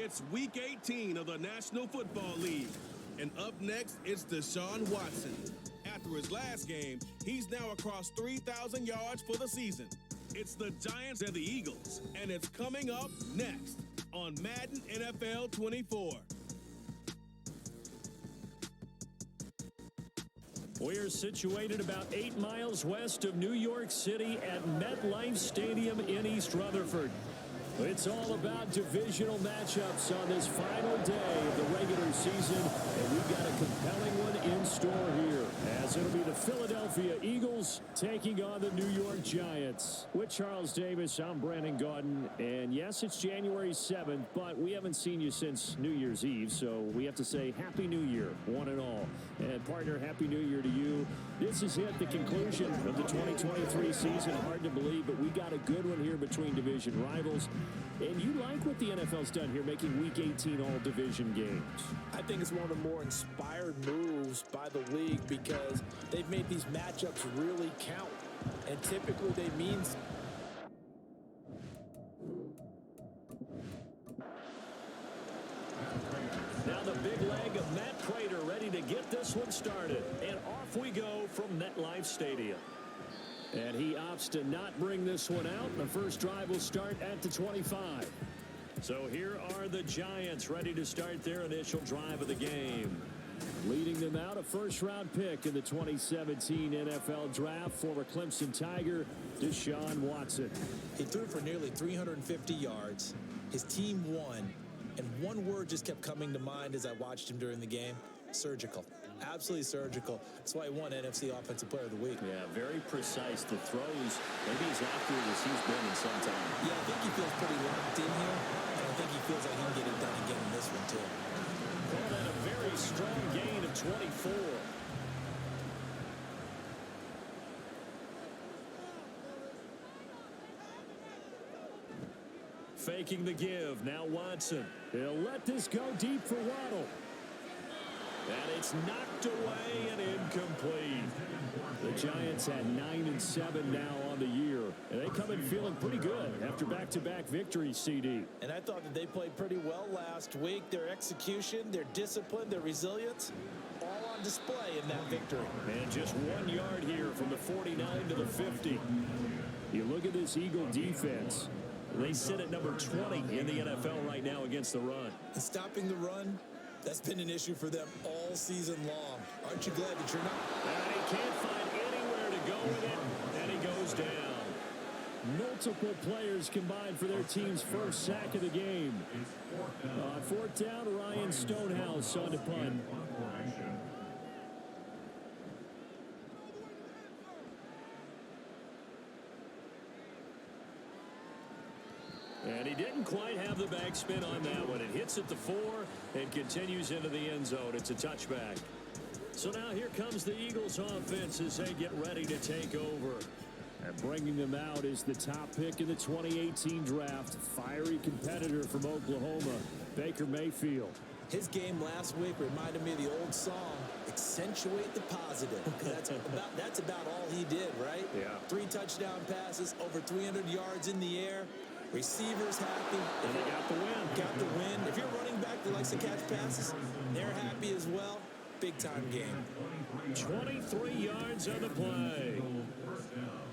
It's Week 18 of the National Football League. And up next, it's Deshaun Watson. After his last game, he's now across 3,000 yards for the season. It's the Giants and the Eagles, and it's coming up next on Madden NFL 24. We're situated about 8 miles west of New York City at MetLife Stadium in East Rutherford. It's all about divisional matchups on this final day of the regular season, and we've got a compelling one in store here, as it'll be the Philadelphia Eagles taking on the New York Giants. With Charles Davis, I'm Brandon Gaudin, and yes, it's January 7th, but we haven't seen you since New Year's Eve, so we have to say Happy New Year, one and all. And partner, Happy New Year to you. This is the conclusion of the 2023 season. Hard to believe, but we got a good one here between division rivals. And you like what the NFL's done here, making Week 18 all division games. I think it's one of the more inspired moves by the league because they've made these matchups really count. And typically they mean... Now the big leg of Matt Prater ready to get this one started. And off we go from MetLife Stadium. And he opts to not bring this one out. The first drive will start at the 25. So here are the Giants ready to start their initial drive of the game. Leading them out, a first-round pick in the 2017 NFL Draft, former Clemson Tiger, Deshaun Watson. He threw for nearly 350 yards. His team won. And one word just kept coming to mind as I watched him during the game. Surgical. Absolutely surgical. That's why he won NFC Offensive Player of the Week. Yeah, very precise. The throws, maybe as accurate as he's been in some time. Yeah, I think he feels pretty locked in here. And I think he feels like he can get it done again in this one, too. Well, then a very strong gain of 24. Faking the give. Now Watson. He'll let this go deep for Waddle. And it's knocked away and incomplete. The Giants at 9-7 now on the year. And they come in feeling pretty good after back-to-back victories, CD. And I thought that they played pretty well last week. Their execution, their discipline, their resilience, all on display in that victory. And just 1 yard here from the 49 to the 50. You look at this Eagle defense. They sit at number 20 in the NFL right now against the run. And stopping the run, that's been an issue for them all season long. Aren't you glad that you're not? And he can't find anywhere to go with it, and he goes down. Multiple players combined for their team's first sack of the game. On fourth down, Ryan Stonehouse on the punt. And he didn't quite have the backspin on that one. It hits at the 4 and continues into the end zone. It's a touchback. So now here comes the Eagles offense as they get ready to take over. And bringing them out is the top pick in the 2018 draft. Fiery competitor from Oklahoma, Baker Mayfield. His game last week reminded me of the old song, Accentuate the Positive. That's about all he did, right? Yeah. 3 touchdown passes, over 300 yards in the air. Receivers happy. And they got the win. Got the win. If you're running back that likes to catch passes, they're happy as well. Big-time game. 23 yards on the play.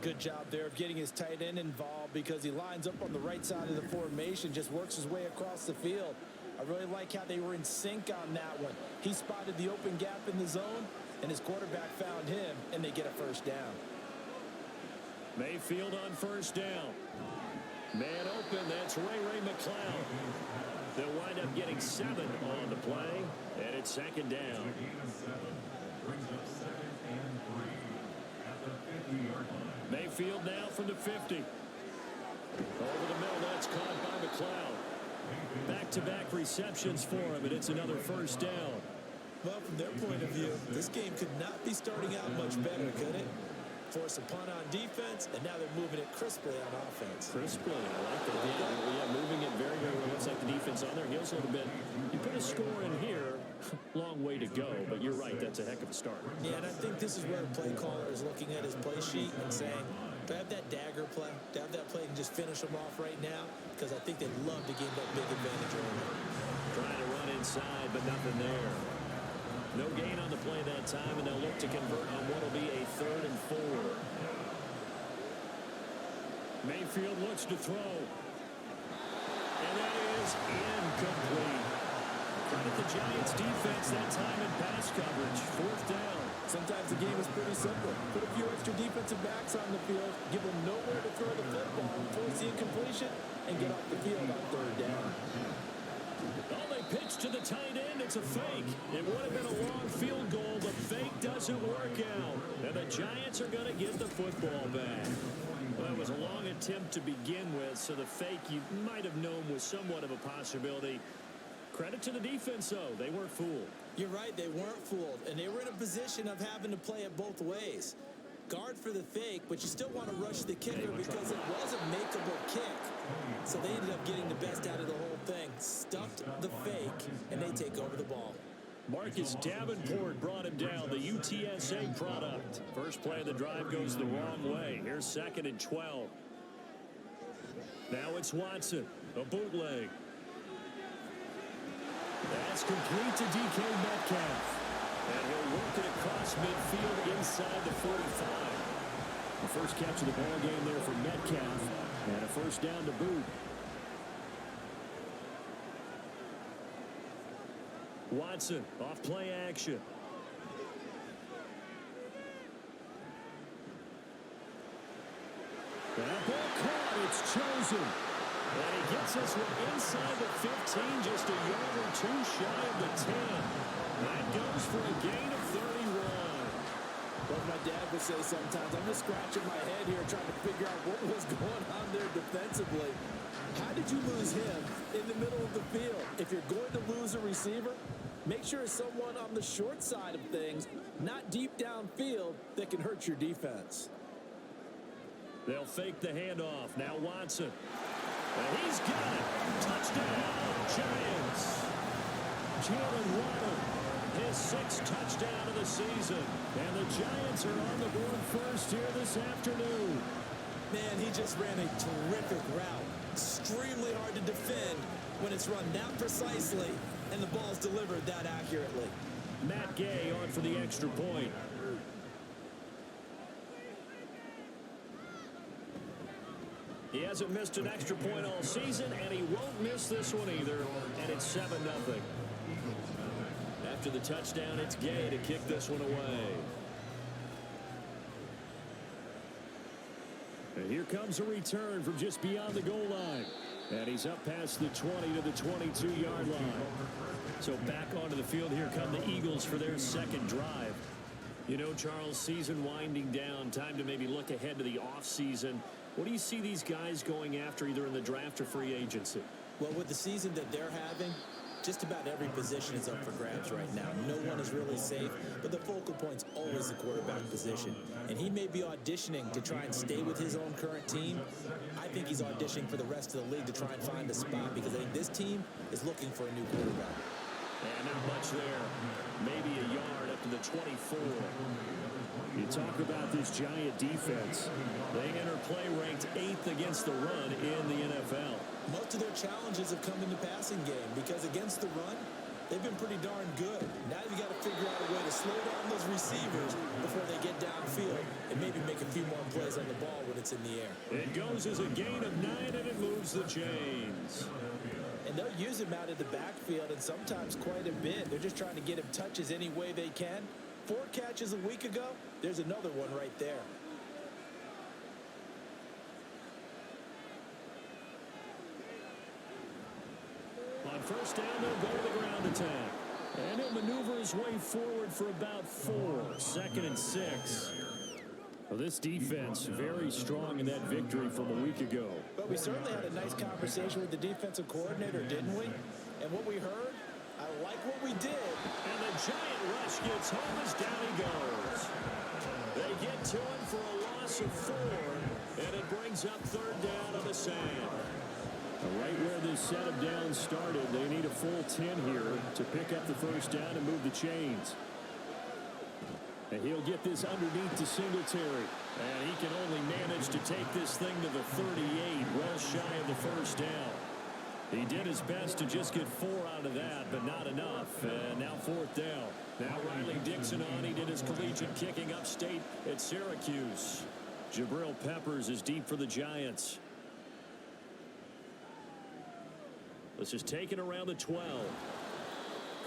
Good job there of getting his tight end involved because he lines up on the right side of the formation, just works his way across the field. I really like how they were in sync on that one. He spotted the open gap in the zone, and his quarterback found him, and they get a first down. Mayfield on first down. Man open, that's Ray McCloud. They'll wind up getting 7 on the play, and it's second down. Mayfield now from the 50. Over the middle, that's caught by McCloud. Back-to-back receptions for him, and it's another first down. Well, from their point of view, this game could not be starting out much better, could it? Force a punt on defense, and now they're moving it crisply on offense. Crisply, I like that. Yeah, moving it very, very well. Looks like the defense on their heels a little bit. You put a score in here, long way to go, but you're right, that's a heck of a start. Yeah, and I think this is where the play caller is looking at his play sheet and saying, To have that dagger play, to have that play and just finish them off right now, because I think they'd love to gain that big advantage early. Trying to run inside, but nothing there. No gain on the play that time, and they'll look to convert on what will be a 3rd and 4. Mayfield looks to throw. And that is incomplete. Credit the Giants defense that time in pass coverage. 4th down. Sometimes the game is pretty simple. Put a few extra defensive backs on the field, give them nowhere to throw the football, force the incompletion, and get off the field on 3rd down. Oh, they pitch to the tight end. It's a fake. It would have been a long field goal. The fake doesn't work out. And the Giants are going to get the football back. Well, it was a long attempt to begin with, so the fake you might have known was somewhat of a possibility. Credit to the defense, though. They weren't fooled. You're right, they weren't fooled, and they were in a position of having to play it both ways. Guard for the fake, but you still want to rush the kicker because it was a makeable kick. So they ended up getting the best out of the whole thing. Stuffed the fake, and they take over the ball. Marcus Davenport brought him down, the UTSA product. First play of the drive goes the wrong way. Here's 2nd and 12. Now it's Watson, a bootleg. That's complete to DK Metcalf. And he'll work it across midfield inside the 45. The first catch of the ball game there for Metcalf. And a 1st down to boot. Watson, off play action. That ball caught. It's chosen. And he gets this one inside the 15, just a yard or 2 shy of the 10. That goes for a gain of 31. What my dad would say sometimes, I'm just scratching my head here trying to figure out what was going on there defensively. How did you lose him in the middle of the field? If you're going to lose a receiver, make sure it's someone on the short side of things, not deep downfield, that can hurt your defense. They'll fake the handoff. Now Watson. And he's got it. Touchdown, Giants. Jalen Waddle, his 6th touchdown of the season. And the Giants are on the board first here this afternoon. Man, he just ran a terrific route. Extremely hard to defend when it's run that precisely and the ball's delivered that accurately. Matt Gay on for the extra point. He hasn't missed an extra point all season, and he won't miss this one either. And it's 7-0. After the touchdown, it's Gay to kick this one away. And here comes a return from just beyond the goal line. And he's up past the 20 to the 22-yard line. So back onto the field, here come the Eagles for their 2nd drive. You know, Charles, season winding down, time to maybe look ahead to the offseason. What do you see these guys going after either in the draft or free agency? Well, with the season that they're having, just about every position is up for grabs right now. No one is really safe, but the focal point's always the quarterback position. And he may be auditioning to try and stay with his own current team. I think he's auditioning for the rest of the league to try and find a spot because I think this team is looking for a new quarterback. And not much there. Maybe a yard up to the 24. You talk about this Giant defense. They enter play ranked 8th against the run in the NFL. Most of their challenges have come in the passing game because against the run, they've been pretty darn good. Now you've got to figure out a way to slow down those receivers before they get downfield and maybe make a few more plays on the ball when it's in the air. It goes as a gain of 9, and it moves the chains. And they'll use him out of the backfield and sometimes quite a bit. They're just trying to get him touches any way they can. 4 catches a week ago, there's another one right there. On 1st down, they'll go to the ground attack. And he'll maneuver his way forward for about 4. 2nd and 6. Well, this defense very strong in that victory from a week ago. But we certainly had a nice conversation with the defensive coordinator, didn't we? And what we heard, I like what we did. And the Giant rush gets home as down he goes. They get to him for a loss of 4, and it brings up 3rd down on the sand. Right where this set of downs started, they need a full 10 here to pick up the 1st down and move the chains. And he'll get this underneath to Singletary. And he can only manage to take this thing to the 38, well shy of the first down. He did his best to just get 4 out of that, but not enough. And now 4th down. Now Riley Dixon on. He did his collegiate kicking upstate at Syracuse. Jabril Peppers is deep for the Giants. This is taken around the 12.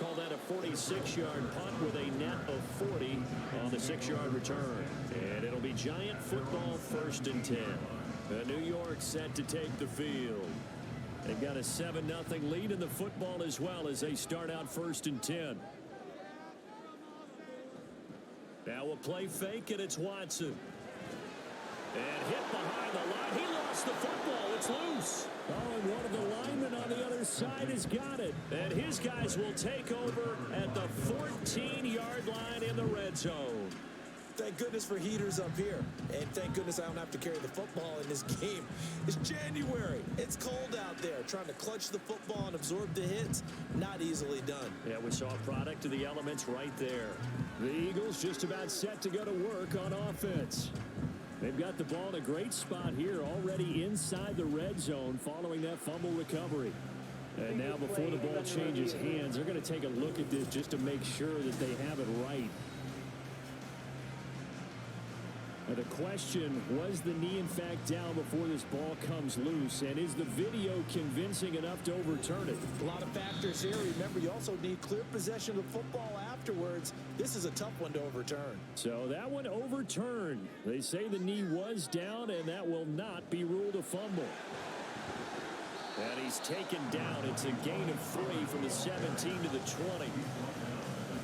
Call that a 46-yard punt with a net of 40 on the 6-yard return. And it'll be Giant football 1st and 10. New York set to take the field. They've got a 7-0 lead in the football as well as they start out 1st and 10. Now a play fake, and it's Watson. And hit behind the line. He lost the football. It's loose. Oh, and one of the linemen on the other side has got it. And his guys will take over at the 14-yard line in the red zone. Thank goodness for heaters up here. And thank goodness I don't have to carry the football in this game. It's January. It's cold out there. Trying to clutch the football and absorb the hits, not easily done. Yeah, we saw a product of the elements right there. The Eagles just about set to go to work on offense. They've got the ball in a great spot here, already inside the red zone following that fumble recovery. And now before the ball changes hands, they're going to take a look at this just to make sure that they have it right. Now the question, was the knee in fact down before this ball comes loose? And is the video convincing enough to overturn it? A lot of factors here. Remember, you also need clear possession of the football afterwards. This is a tough one to overturn. So that one overturned. They say the knee was down, and that will not be ruled a fumble. And he's taken down. It's a gain of 3 from the 17 to the 20.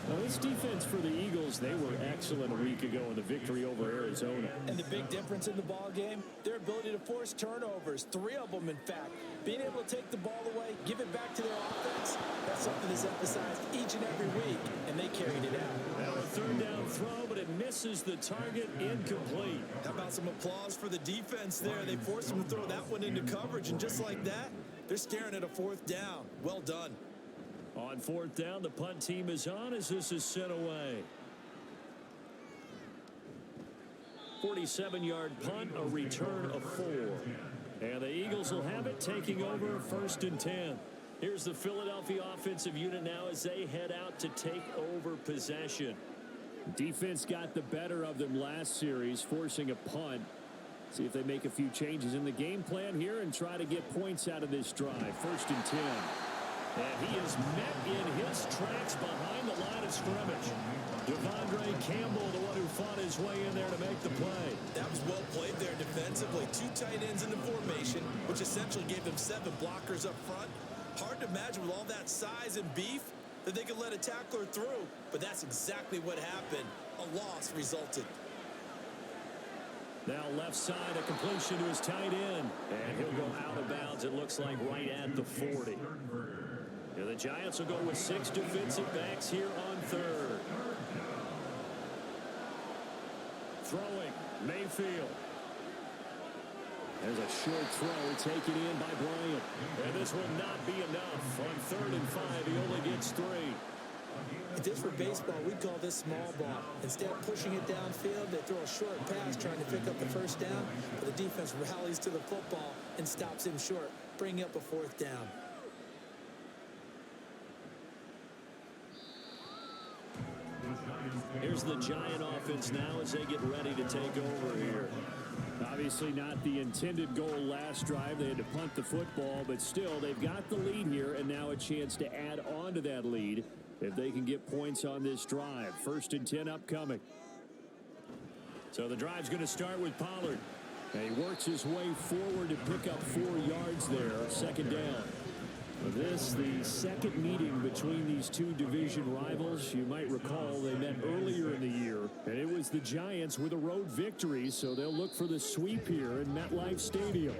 Now, this defense for the Eagles, they were excellent a week ago in the victory over Arizona. And the big difference in the ball game, their ability to force turnovers, 3 of them, in fact. Being able to take the ball away, give it back to their offense, that's something that's emphasized each and every week, and they carried it out. Now a 3rd down throw, but it misses the target, incomplete. How about some applause for the defense there? They forced them to throw that one into coverage, and just like that, they're staring at a 4th down. Well done. On 4th down, the punt team is on as this is sent away. 47-yard punt, a return of 4. And the Eagles will have it, taking over 1st and 10. Here's the Philadelphia offensive unit now as they head out to take over possession. Defense got the better of them last series, forcing a punt. See if they make a few changes in the game plan here and try to get points out of this drive. 1st and 10. And he is met in his tracks behind the line of scrimmage. Devondre Campbell, the one who fought his way in there to make the play. That was well played there defensively. 2 tight ends in the formation, which essentially gave them 7 blockers up front. Hard to imagine with all that size and beef that they could let a tackler through, but that's exactly what happened. A loss resulted. Now left side, a completion to his tight end. And he'll go out of bounds, it looks like, right at the 40. And the Giants will go with 6 defensive backs here on 3rd. Throwing, Mayfield. There's a short throw taken in by Bryant. And this will not be enough. On 3rd and 5, he only gets 3. If this were baseball, we'd call this small ball. Instead of pushing it downfield, they throw a short pass trying to pick up the 1st down. But the defense rallies to the football and stops him short, bringing up a 4th down. Here's the Giant offense now as they get ready to take over here. Obviously not the intended goal last drive. They had to punt the football, but still they've got the lead here and now a chance to add on to that lead if they can get points on this drive. 1st and 10 upcoming. So the drive's going to start with Pollard. And he works his way forward to pick up 4 yards there. 2nd down. This, the second meeting between these 2 division rivals. You might recall they met earlier in the year, and it was the Giants with a road victory, so they'll look for the sweep here in MetLife Stadium.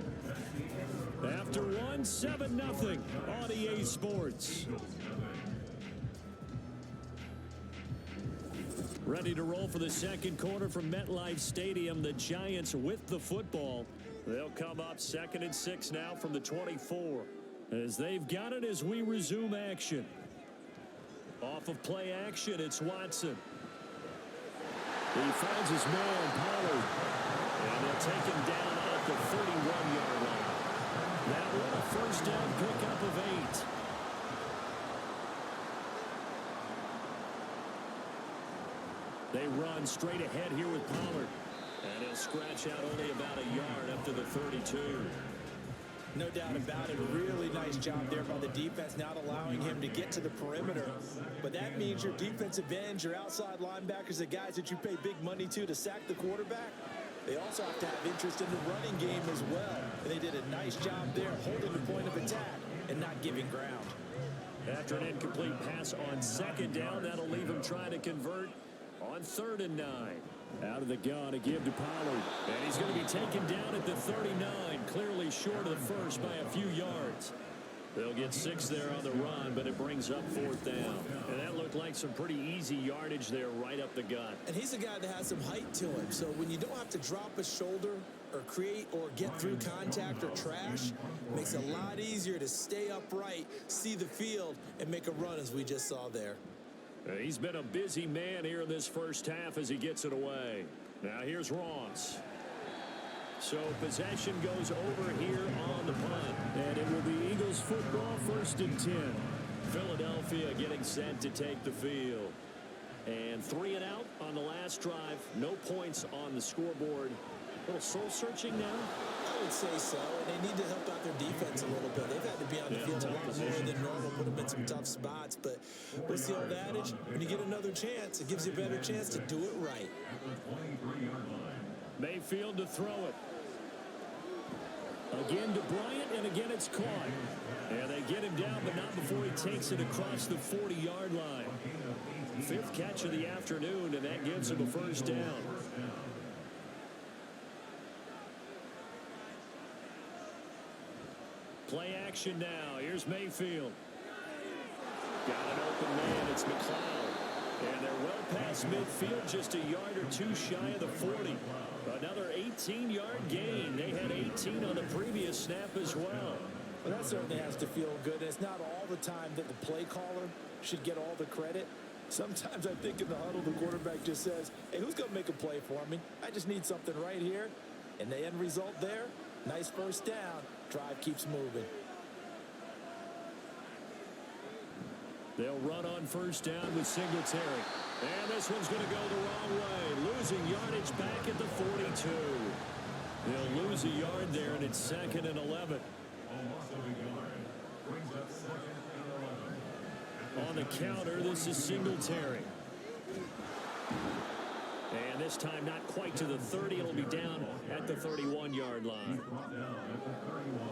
After 1, 7-0 on EA Sports. Ready to roll for the 2nd quarter from MetLife Stadium. The Giants with the football. They'll come up 2nd and 6 now from the 24. As they've got it as we resume action. Off of play action, it's Watson. He finds his man, Pollard. And they'll take him down at the 31-yard line. That one a first down pickup of 8. They run straight ahead here with Pollard. And he'll scratch out only about a yard up to the 32. No doubt about it. Really nice job there by the defense, not allowing him to get to the perimeter. But that means your defensive ends, your outside linebackers, the guys that you pay big money to sack the quarterback, they also have to have interest in the running game as well. And they did a nice job there holding the point of attack and not giving ground. After an incomplete pass on second down, that'll leave him trying to convert on 3rd and 9. Out of the gun to give to Pollard. And he's going to be taken down at the 39, clearly short of the first by a few yards. They'll get 6 there on the run, but it brings up 4th down. And that looked like some pretty easy yardage there right up the gut. And he's a guy that has some height to him. So when you don't have to drop a shoulder or create or get through contact or trash, it makes it a lot easier to stay upright, see the field, and make a run as we just saw there. He's been a busy man here in this first half as he gets it away. Now here's Ross. So possession goes over here on the punt. And it will be Eagles football, 1st and 10. Philadelphia getting set to take the field. And 3 and out on the last drive. No points on the scoreboard. A little soul-searching now. I would say so, and they need to help out their defense a little bit. They've had to be on the field a lot more than normal, put them in some tough spots. But what's the old adage? When you get another chance, it gives you a better chance to do it right. Mayfield to throw it. Again to Bryant, and again it's caught. And they get him down, but not before he takes it across the 40-yard line. 5th catch of the afternoon, and that gives him a first down. Play action now. Here's Mayfield. Got an open man. It's McLeod. And they're well past midfield, just a yard or 2 shy of the 40. Another 18-yard gain. They had 18 on the previous snap as well. Well, that certainly has to feel good. It's not all the time that the play caller should get all the credit. Sometimes I think in the huddle, the quarterback just says, hey, who's going to make a play for me? I just need something right here. And the end result there, nice first down. Drive keeps moving. They'll run on first down with Singletary. And this one's going to go the wrong way. Losing yardage back at the 42. They'll lose a yard there, and it's 2nd and 11. On the counter, this is Singletary. And this time not quite to the 30. It'll be down at the 31-yard line.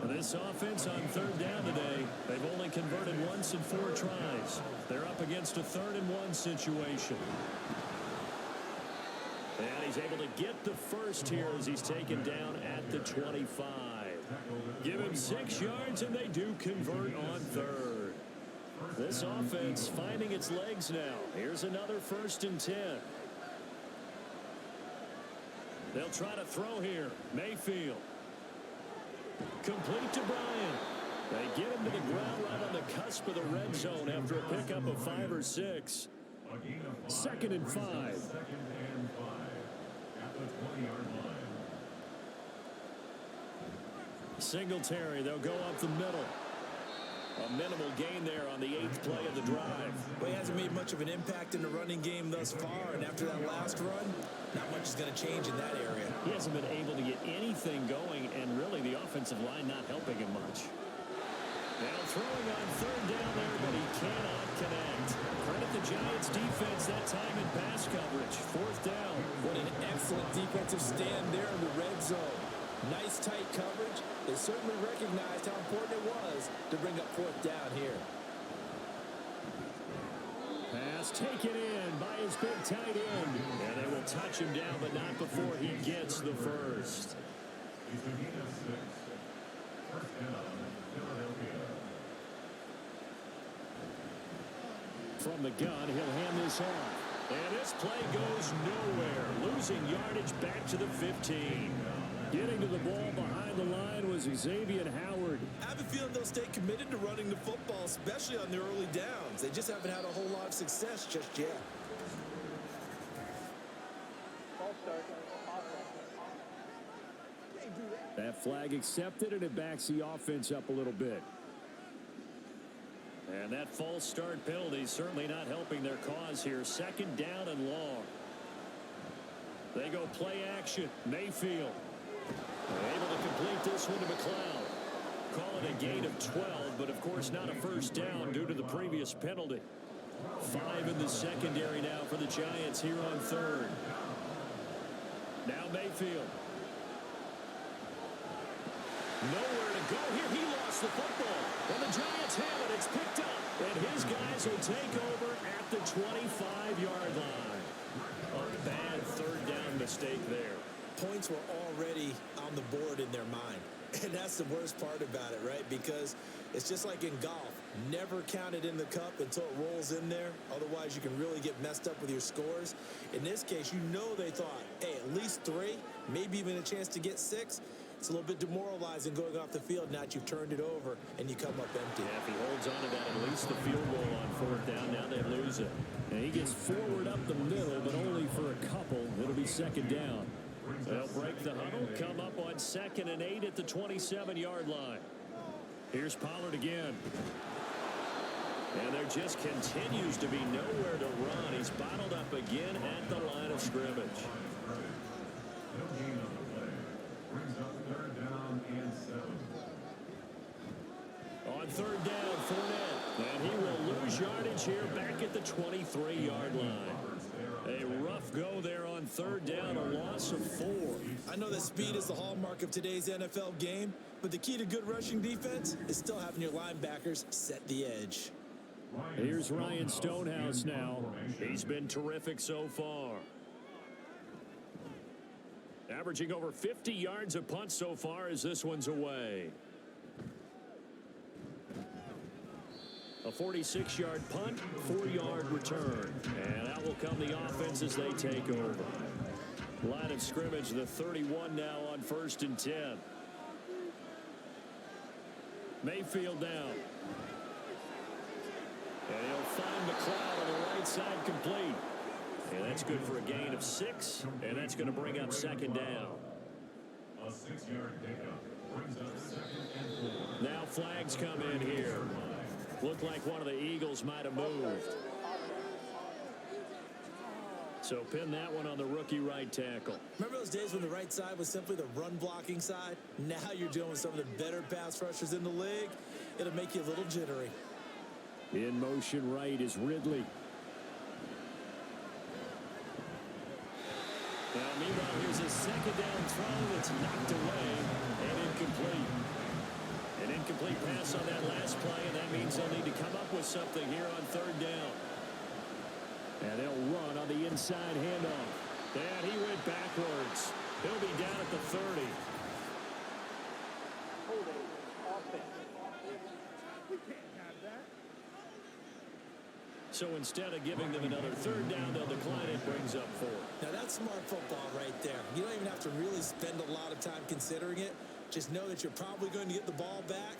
And this offense on 3rd down today, they've only converted once in 4 tries. They're up against a 3rd and 1 situation. And he's able to get the first here as he's taken down at the 25. Give him 6 yards, and they do convert on 3rd. This offense finding its legs now. Here's another 1st and 10. They'll try to throw here. Mayfield. Complete to Bryant. They get him to the ground right on the cusp of the red zone after a pickup of 5 or 6. 2nd and 5. Singletary, they'll go up the middle. A minimal gain there on the 8th play of the drive. Well, he hasn't made much of an impact in the running game thus far, and after that last run, not much is going to change in that area. He hasn't been able to get anything going, and really the offensive line not helping him much. Now throwing on 3rd down there, but he cannot connect. Credit the Giants defense that time in pass coverage. 4th down. What an excellent defensive stand there in the red zone. Nice tight coverage. They certainly recognized how important it was to bring up 4th down here. Pass taken in by his big tight end. And they will touch him down, but not before he gets the first. From the gun, he'll hand this off. And this play goes nowhere. Losing yardage back to the 15. Getting to the ball behind the line was Xavier Howard. I have a feeling they'll stay committed to running the football, especially on their early downs. They just haven't had a whole lot of success just yet. That flag accepted, and it backs the offense up a little bit. And that false start penalty certainly not helping their cause here. Second down and long. They go play action. Mayfield able to complete this one to McLeod. Call it a gain of 12, but of course not a first down due to the previous penalty. 5 in the secondary now for the Giants here on third. Now Mayfield. Nowhere to go here. He lost the football. And the Giants have it. It's picked up. And his guys will take over at the 25-yard line. A bad third down mistake there. Points were already on the board in their mind. And that's the worst part about it, right? Because it's just like in golf. Never count it in the cup until it rolls in there. Otherwise, you can really get messed up with your scores. In this case, you know they thought, hey, at least 3, maybe even a chance to get 6. It's a little bit demoralizing going off the field now that you've turned it over and you come up empty. Yeah, if he holds on to that, at least the field goal on fourth down. Now they lose it. And he gets forward up the middle, but only for a couple. It'll be second down. They'll break the huddle, come up on 2nd and 8 at the 27-yard line. Here's Pollard again. And there just continues to be nowhere to run. He's bottled up again at the line of scrimmage. On third down, Fournette. And he will lose yardage here back at the 23-yard line. A rough go there on third down, a loss of 4. I know that speed is the hallmark of today's NFL game, but the key to good rushing defense is still having your linebackers set the edge. Here's Ryan Stonehouse now. He's been terrific so far. Averaging over 50 yards a punt so far as this one's away. A 46-yard punt, 4-yard return. And out will come the offense as they take over. Line of scrimmage, the 31 now on 1st and 10. Mayfield down. And he'll find McLeod on the right side complete. And that's good for a gain of 6. And that's going to bring up second down. A 6-yard pickup brings up 2nd and 4. Now flags come in here. Looked like one of the Eagles might have moved. So pin that one on the rookie right tackle. Remember those days when the right side was simply the run-blocking side? Now you're dealing with some of the better pass rushers in the league. It'll make you a little jittery. In motion right is Ridley. Now, meanwhile, here's a second down throw that's knocked away and incomplete. An incomplete pass on that last play, and that means they'll need to come up with something here on third down. And they'll run on the inside handoff. And he went backwards. He'll be down at the 30. So instead of giving them another third down, they'll decline it, brings up 4. Now that's smart football right there. You don't even have to really spend a lot of time considering it. Just know that you're probably going to get the ball back.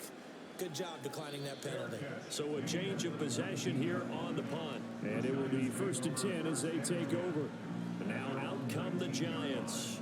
Good job declining that penalty. So a change of possession here on the punt. And it will be 1st and 10 as they take over. Now out come the Giants.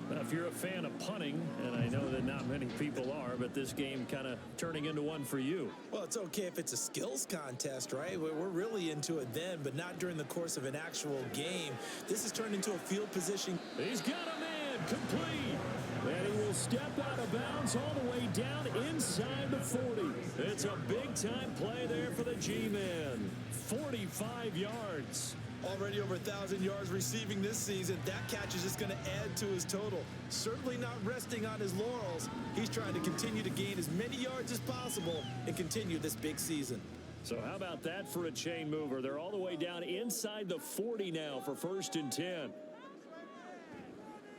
Now, if you're a fan of punting, and I know that not many people are, but this game kind of turning into one for you. Well, it's okay if it's a skills contest, right? We're really into it then, but not during the course of an actual game. This has turned into a field position. He's got a man complete. And he will step out of bounds all the way down inside the 40. It's a big-time play there for the G-Man. 45 yards. Already over 1,000 yards receiving this season. That catch is just going to add to his total. Certainly not resting on his laurels. He's trying to continue to gain as many yards as possible and continue this big season. So how about that for a chain mover? They're all the way down inside the 40 now for 1st and 10.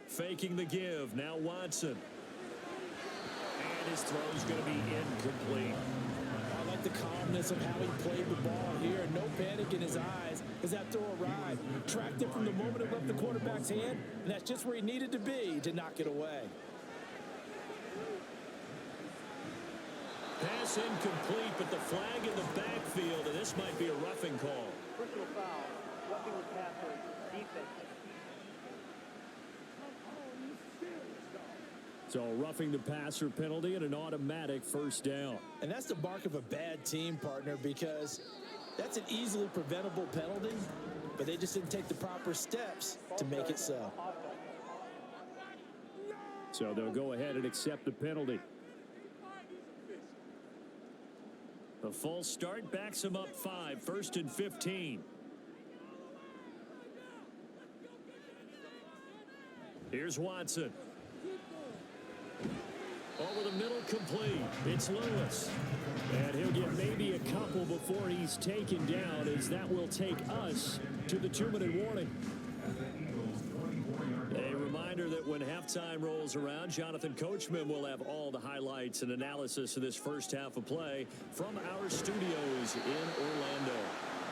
Faking the give. Now Watson. And his throw's going to be incomplete. I like the calmness of how he played the ball here. No panic in his eyes as that throw arrived. Tracked it from the moment it left the quarterback's hand, and that's just where he needed to be to knock it away. Pass incomplete, but the flag in the backfield, and this might be a roughing call. Personal foul, roughing the passer, defense. So roughing the passer penalty and an automatic first down. And that's the mark of a bad team, partner, because that's an easily preventable penalty, but they just didn't take the proper steps to make it so. So they'll go ahead and accept the penalty. The false start backs them up 5, 1st and 15. Here's Watson. Over the middle, complete. It's Lewis. And he'll get maybe a couple before he's taken down, as that will take us to the 2-minute warning. A reminder that when halftime rolls around, Jonathan Coachman will have all the highlights and analysis of this first half of play from our studios in Orlando.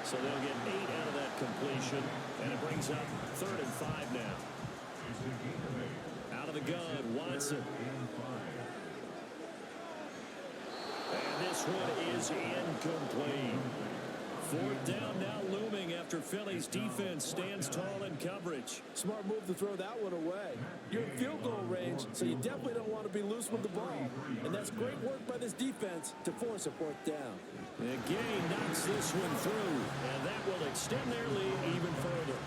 So they'll get 8 out of that completion, and it brings up 3rd and 5 now. Out of the gun, Watson. And this one is incomplete. 4th down now looming after Philly's defense stands tall in coverage. Smart move to throw that one away. You're in field goal range, so you definitely don't want to be loose with the ball. And that's great work by this defense to force a 4th down. The Gay knocks this one through, and that will extend their lead even further.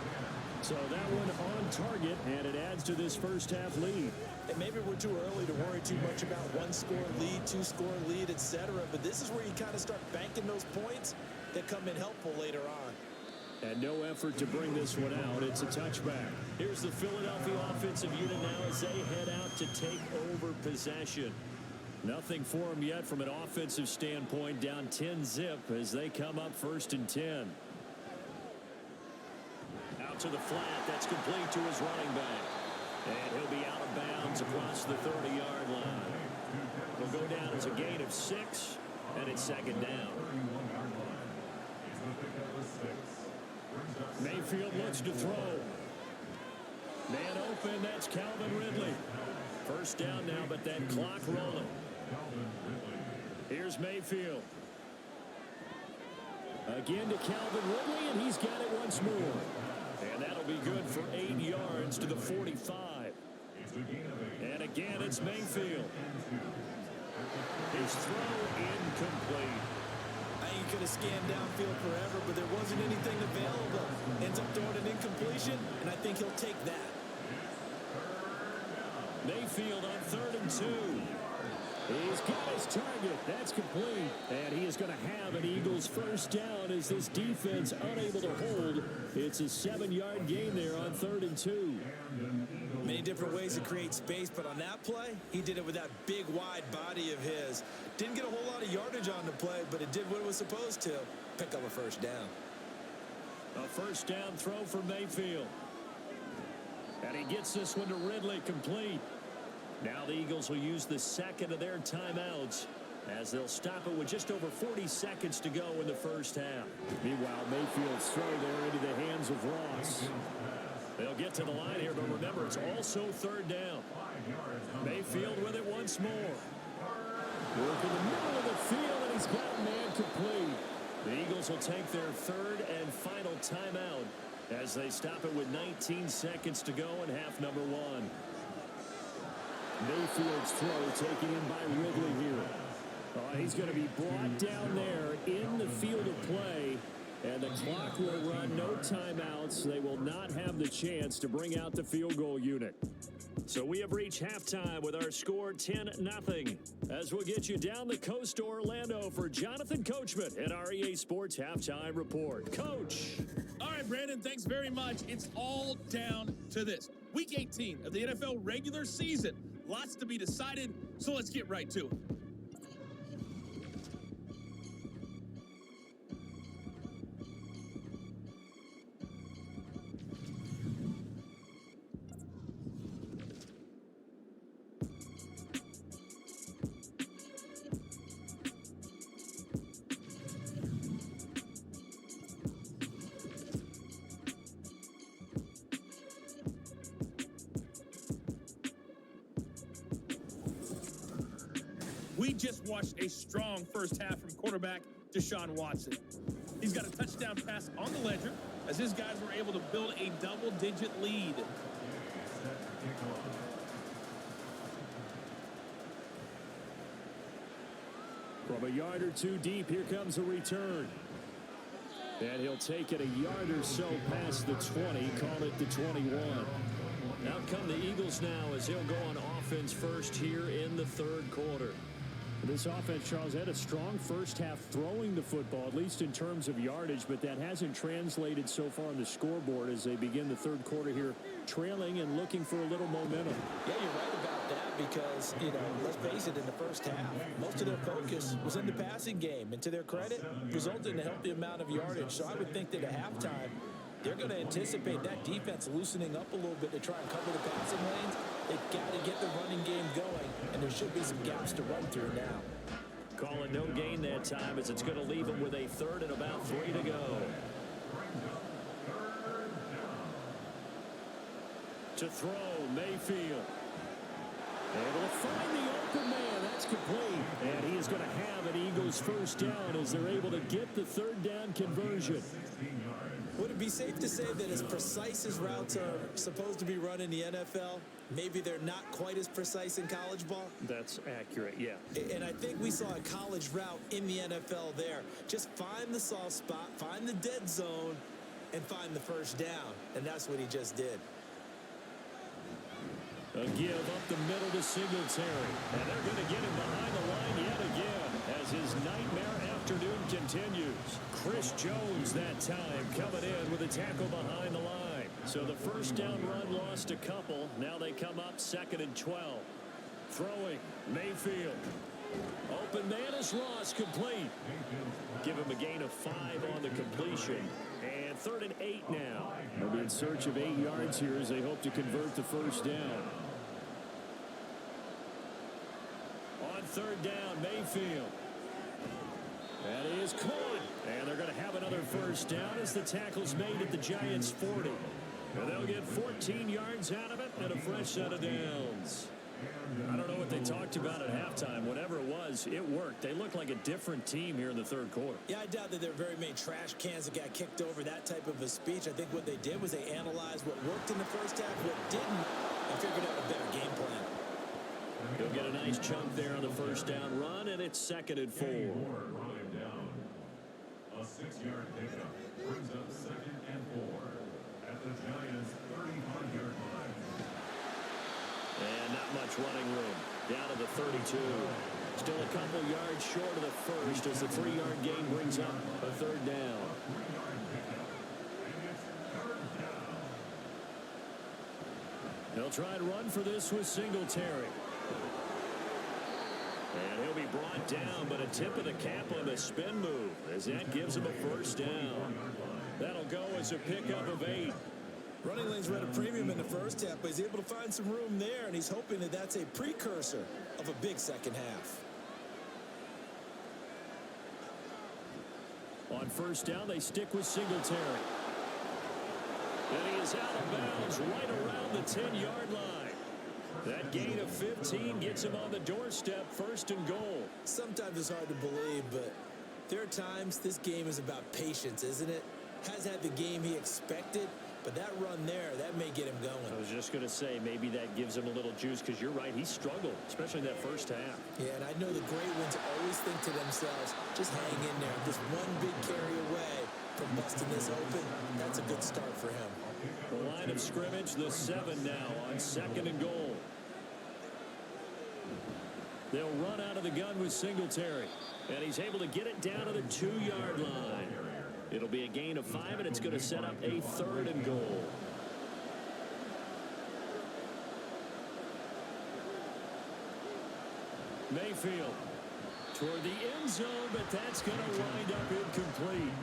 So that one on target, and it adds to this first half lead. And maybe we're too early to worry too much about 1-score lead, 2-score lead, etc. But this is where you kind of start banking those points that come in helpful later on. And no effort to bring this one out. It's a touchback. Here's the Philadelphia offensive unit now as they head out to take over possession. Nothing for them yet from an offensive standpoint, down 10-zip as they come up 1st and 10. Out to the flat. That's complete to his running back. And he'll be out of bounds across the 30-yard line. He'll go down as a gain of 6, and it's 2nd down. Mayfield looks to throw. Man open, that's Calvin Ridley. 1st down now, but that clock rolling. Here's Mayfield. Again to Calvin Ridley, and he's got it once more. And that'll be good for 8 yards to the 45. And again, it's Mayfield. His throw incomplete. You could have scanned downfield forever, but there wasn't anything available. Ends up throwing an incompletion, and I think he'll take that. Mayfield on 3rd and 2. He's got his target. That's complete. And he is going to have an Eagles first down as this defense unable to hold. It's a 7-yard gain there on 3rd and 2. Many different ways to create space, but on that play, he did it with that big, wide body of his. Didn't get a whole lot of yardage on the play, but it did what it was supposed to. Pick up a 1st down. A 1st down throw for Mayfield. And he gets this one to Ridley, complete. Now the Eagles will use the 2nd of their timeouts as they'll stop it with just over 40 seconds to go in the first half. Meanwhile, Mayfield's throw there into the hands of Ross. They'll get to the line here, but remember, it's also 3rd down. Mayfield with it once more. Work in the middle of the field, and he's got a man complete. The Eagles will take their 3rd and final timeout as they stop it with 19 seconds to go in half number 1. Mayfield's throw taken in by Ridley here. He's going to be brought down there in the field of play, and the clock will run. No timeouts. They will not have the chance to bring out the field goal unit. So we have reached halftime with our score 10-0. As we'll get you down the coast to Orlando for Jonathan Coachman at our EA Sports Halftime Report. Coach. All right, Brandon, thanks very much. It's all down to this. Week 18 of the NFL regular season. Lots to be decided, so let's get right to it. We just watched a strong first half from quarterback Deshaun Watson. He's got a touchdown pass on the ledger as his guys were able to build a double-digit lead. From a yard or two deep, here comes a return. And he'll take it a yard or so past the 20, call it the 21. Out come the Eagles now as they'll go on offense first here in the third quarter. This offense, Charles, had a strong first half throwing the football, at least in terms of yardage, but that hasn't translated so far on the scoreboard as they begin the third quarter here, trailing and looking for a little momentum. Yeah, you're right about that because, let's face it, in the first half, most of their focus was in the passing game. And to their credit, resulted in a healthy amount of yardage. So I would think that at halftime, they're going to anticipate that defense loosening up a little bit to try and cover the passing lanes. They've got to get the running game going, and there should be some gaps to run through now. Calling no gain that time as it's going to leave them with a third and about 3 to go. To throw, Mayfield. Able to find the open man. That's complete. And he is going to have an Eagles first down as they're able to get the third down conversion. Would it be safe to say that as precise as routes are supposed to be run in the NFL, maybe they're not quite as precise in college ball? That's accurate, yeah. And I think we saw a college route in the NFL there. Just find the soft spot, find the dead zone, and find the first down. And that's what he just did. A give up the middle to Singletary. And they're going to get him behind the line yet again as his nightmare afternoon continues. Chris Jones that time coming in with a tackle behind the line. So the first down run lost a couple. Now they come up 2nd and 12. Throwing, Mayfield. Open man is lost, complete. Give him a gain of 5 on the completion. And 3rd and 8 now. They'll be in search of 8 yards here as they hope to convert the first down. On 3rd down, Mayfield. That is caught. And they're going to have another first down as the tackle's made at the Giants' 40. And they'll get 14 yards out of it and a fresh set of downs. I don't know what they talked about at halftime. Whatever it was, it worked. They look like a different team here in the third quarter. Yeah, I doubt that there are very many trash cans that got kicked over, that type of a speech. I think what they did was they analyzed what worked in the first half, what didn't, and figured out a better game plan. He'll get a nice chunk there on the first down run, and it's 2nd and 4. A 6-yard pickup brings up 2nd and 4 at the Giants' 35-yard line. And not much running room. Down to the 32. Still a couple yards short of the first as the 3-yard gain brings up a 3rd down. They'll try and run for this with Singletary. And he'll be brought down, but a tip of the cap on the spin move as that gives him a first down. That'll go as a pickup of 8. Running lanes were at a premium in the first half, but he's able to find some room there, and he's hoping that that's a precursor of a big second half. On first down, they stick with Singletary. And he is out of bounds right around the 10-yard line. That gain of 15 gets him on the doorstep, 1st and goal. Sometimes it's hard to believe, but there are times this game is about patience, isn't it? Has had the game he expected, but that run there, that may get him going. I was just going to say, maybe that gives him a little juice, because you're right, he struggled, especially in that first half. Yeah, and I know the great ones always think to themselves, just hang in there. Just one big carry away from busting this open. That's a good start for him. The line of scrimmage, the 7 now on 2nd and goal. They'll run out of the gun with Singletary, and he's able to get it down to the 2-yard line. It'll be a gain of 5, and it's going to set up a 3rd and goal. Mayfield toward the end zone, but that's going to wind up incomplete.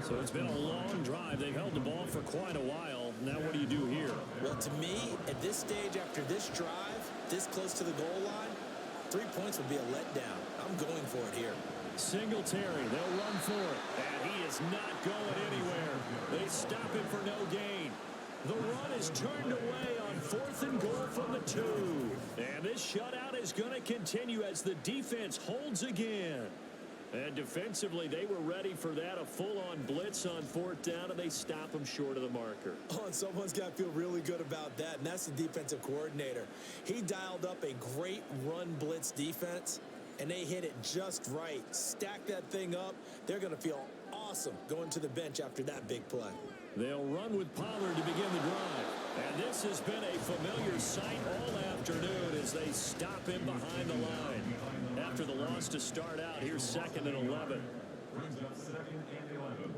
So it's been a long drive. They've held the ball for quite a while. Now what do you do here? Well, to me, at this stage, after this drive, this close to the goal line, 3 points would be a letdown. I'm going for it here. Singletary, they'll run for it. And he is not going anywhere. They stop him for no gain. The run is turned away on 4th and goal from the 2. And this shutout is going to continue as the defense holds again. And defensively, they were ready for that, a full-on blitz on 4th down, and they stop them short of the marker. Oh, and someone's got to feel really good about that, and that's the defensive coordinator. He dialed up a great run blitz defense, and they hit it just right. Stack that thing up. They're going to feel awesome going to the bench after that big play. They'll run with Pollard to begin the drive. And this has been a familiar sight all afternoon as they stop him behind the line. After the loss to start out, here's 2nd and 11. Brings up 2nd and 11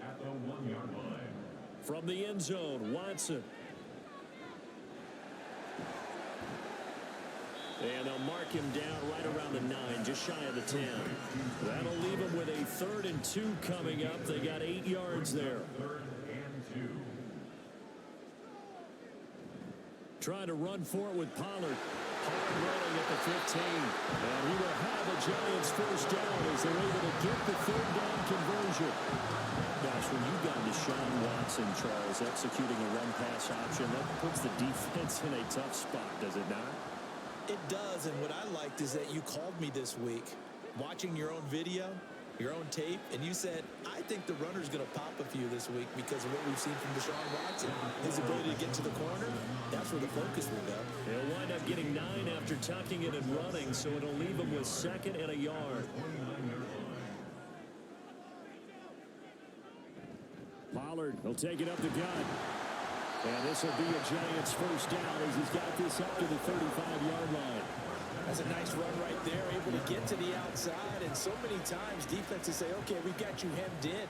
at the 1-yard line. From the end zone, Watson. And they'll mark him down right around the 9, just shy of the 10. That'll leave him with a 3rd and 2 coming up. They got 8 yards there. 3rd and 2. Trying to run for it with Pollard. Pollard running at the 15. And he will have a Giants first down as they're able to get the 3rd down conversion. Gosh, when you've got Deshaun Watson, Charles, executing a run-pass option, that puts the defense in a tough spot, does it not? It does, and what I liked is that you called me this week, watching your own video, your own tape, and you said, I think the runner's going to pop a few this week because of what we've seen from Deshaun Watson. His ability to get to the corner, that's where the focus will go. He'll wind up getting 9 after tucking it and running, so it'll leave him with 2nd and a yard. Pollard will take it up the gut. And this will be a Giants first down as he's got this up to the 35-yard line. That's a nice run right there, able to get to the outside. And so many times defenses say, okay, we've got you hemmed in.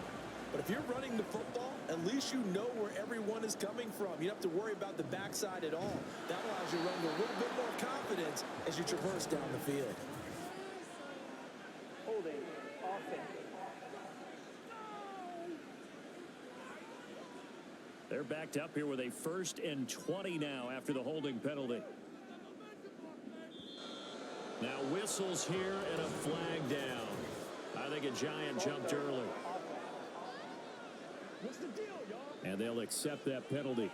But if you're running the football, at least you know where everyone is coming from. You don't have to worry about the backside at all. That allows you to run with a little bit more confidence as you traverse down the field. Holding offense. They're backed up here with a 1st and 20 now after the holding penalty. Now whistles here and a flag down. I think a Giant jumped early. What's the deal, y'all? And they'll accept that penalty.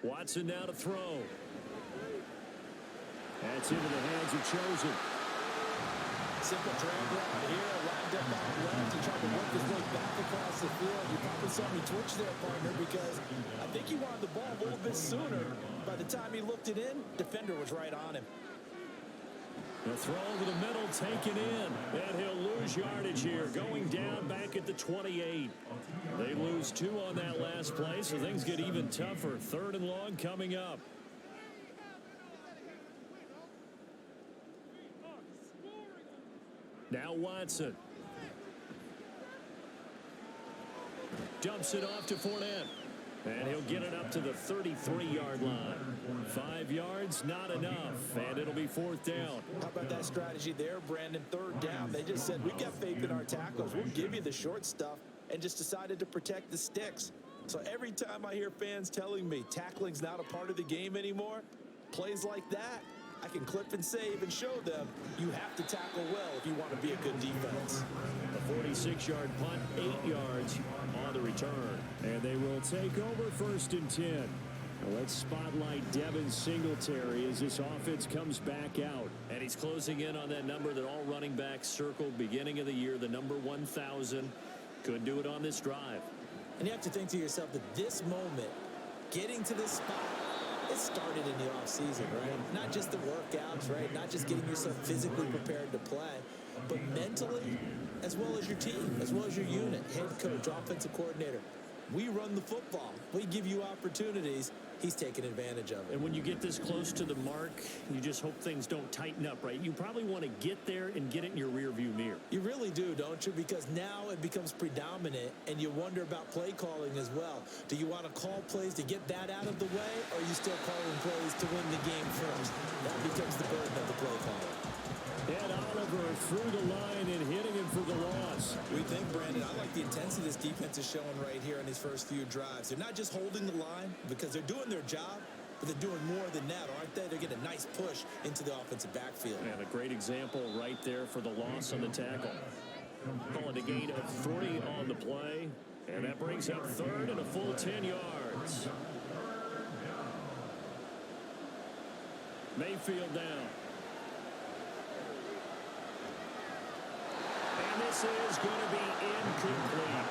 Watson now to throw. That's into the hands of Chosen. Simple drag route here, lined up on the left. He tried to work his way back across the field. You probably saw me twitch there, partner, because I think he wanted the ball a little bit sooner. By the time he looked it in, defender was right on him. The throw over the middle, taken in. And he'll lose yardage here, going down back at the 28. They lose 2 on that last play, so things get even tougher. 3rd and long coming up. Now Watson. Dumps it off to Fournette. And he'll get it up to the 33-yard line. 5 yards, not enough. And it'll be 4th down. How about that strategy there, Brandon? 3rd down. They just said, we've got faith in our tackles. We'll give you the short stuff, and just decided to protect the sticks. So every time I hear fans telling me tackling's not a part of the game anymore, plays like that, I can clip and save and show them you have to tackle well if you want to be a good defense. A 46-yard punt, 8 yards on the return. And they will take over 1st and 10. Now let's spotlight Devin Singletary as this offense comes back out. And he's closing in on that number that all running backs circled beginning of the year, the number 1,000. Couldn't do it on this drive. And you have to think to yourself that this moment, getting to this spot, it started in the offseason, right? Not just the workouts, right? Not just getting yourself physically prepared to play, but mentally, as well as your team, as well as your unit, head coach, offensive coordinator. We run the football. We give you opportunities. He's taking advantage of it. And when you get this close to the mark, you just hope things don't tighten up, right? You probably want to get there and get it in your rearview mirror. You really do, don't you? Because now it becomes predominant, and you wonder about play calling as well. Do you want to call plays to get that out of the way, or are you still calling plays to win the game first? That becomes the burden of the play caller. And Oliver through the line and hitting him for the loss. We think, Brandon, I like the intensity this defense is showing right here in these first few drives. They're not just holding the line because they're doing their job, but they're doing more than that, aren't they? They're getting a nice push into the offensive backfield. And a great example right there for the loss on the tackle. Calling a gain of 3 on the play. And that brings up 3rd and a full 10 yards. Mayfield down. And this is going to be incomplete.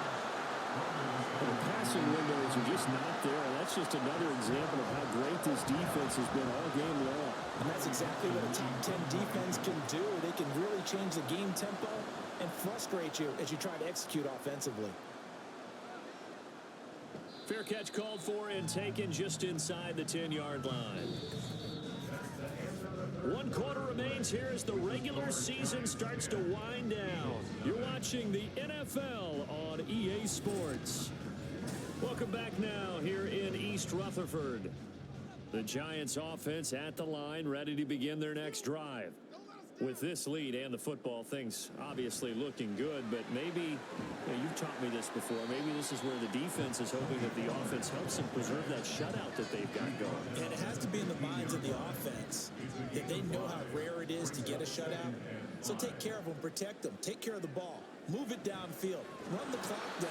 The passing windows are just not there. That's just another example of how great this defense has been all game long. And that's exactly what a top 10 defense can do. They can really change the game tempo and frustrate you as you try to execute offensively. Fair catch called for and taken just inside the 10-yard line. 1 quarter remains here as the regular season starts to wind down. You're watching the NFL on EA Sports. Welcome back now here in East Rutherford. The Giants offense at the line, ready to begin their next drive. With this lead and the football, things obviously looking good, but maybe, you've taught me this before, maybe this is where the defense is hoping that the offense helps them preserve that shutout that they've got going. And it has to be in the minds of the offense that they know how rare it is to get a shutout. So take care of them, protect them, take care of the ball, move it downfield, run the clock down.